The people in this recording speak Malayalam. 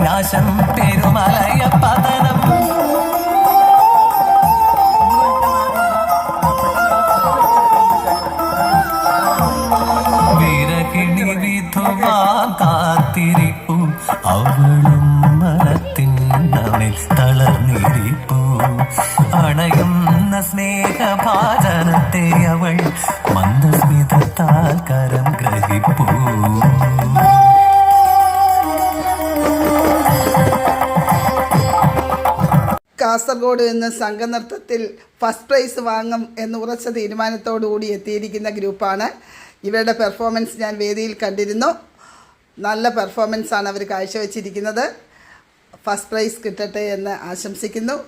കൈലാസം പെരുമലയ പതനം വിരകിണി വിധുവാൻ കാത്തിരിപ്പു അവളും മരത്തിന്നവനിൽ തളർന്നിരിപ്പു അണയുന്ന സ്നേഹഭാജനത്തെ അവൾ മന്ദസ്മിതത്താൽ കരം ഗ്രഹിപ്പൂ. കാസർഗോഡ് നിന്ന് സംഘനൃത്തത്തിൽ ഫസ്റ്റ് പ്രൈസ് വാങ്ങും എന്ന് ഉറച്ച തീരുമാനത്തോടുകൂടി എത്തിയിരിക്കുന്ന ഗ്രൂപ്പാണ്. ഇവരുടെ പെർഫോമൻസ് ഞാൻ വേദിയിൽ കണ്ടിരുന്നു. നല്ല പെർഫോമൻസാണ് അവർ കാഴ്ചവെച്ചിരിക്കുന്നത്. ഫസ്റ്റ് പ്രൈസ് കിട്ടട്ടെ എന്ന് ആശംസിക്കുന്നു.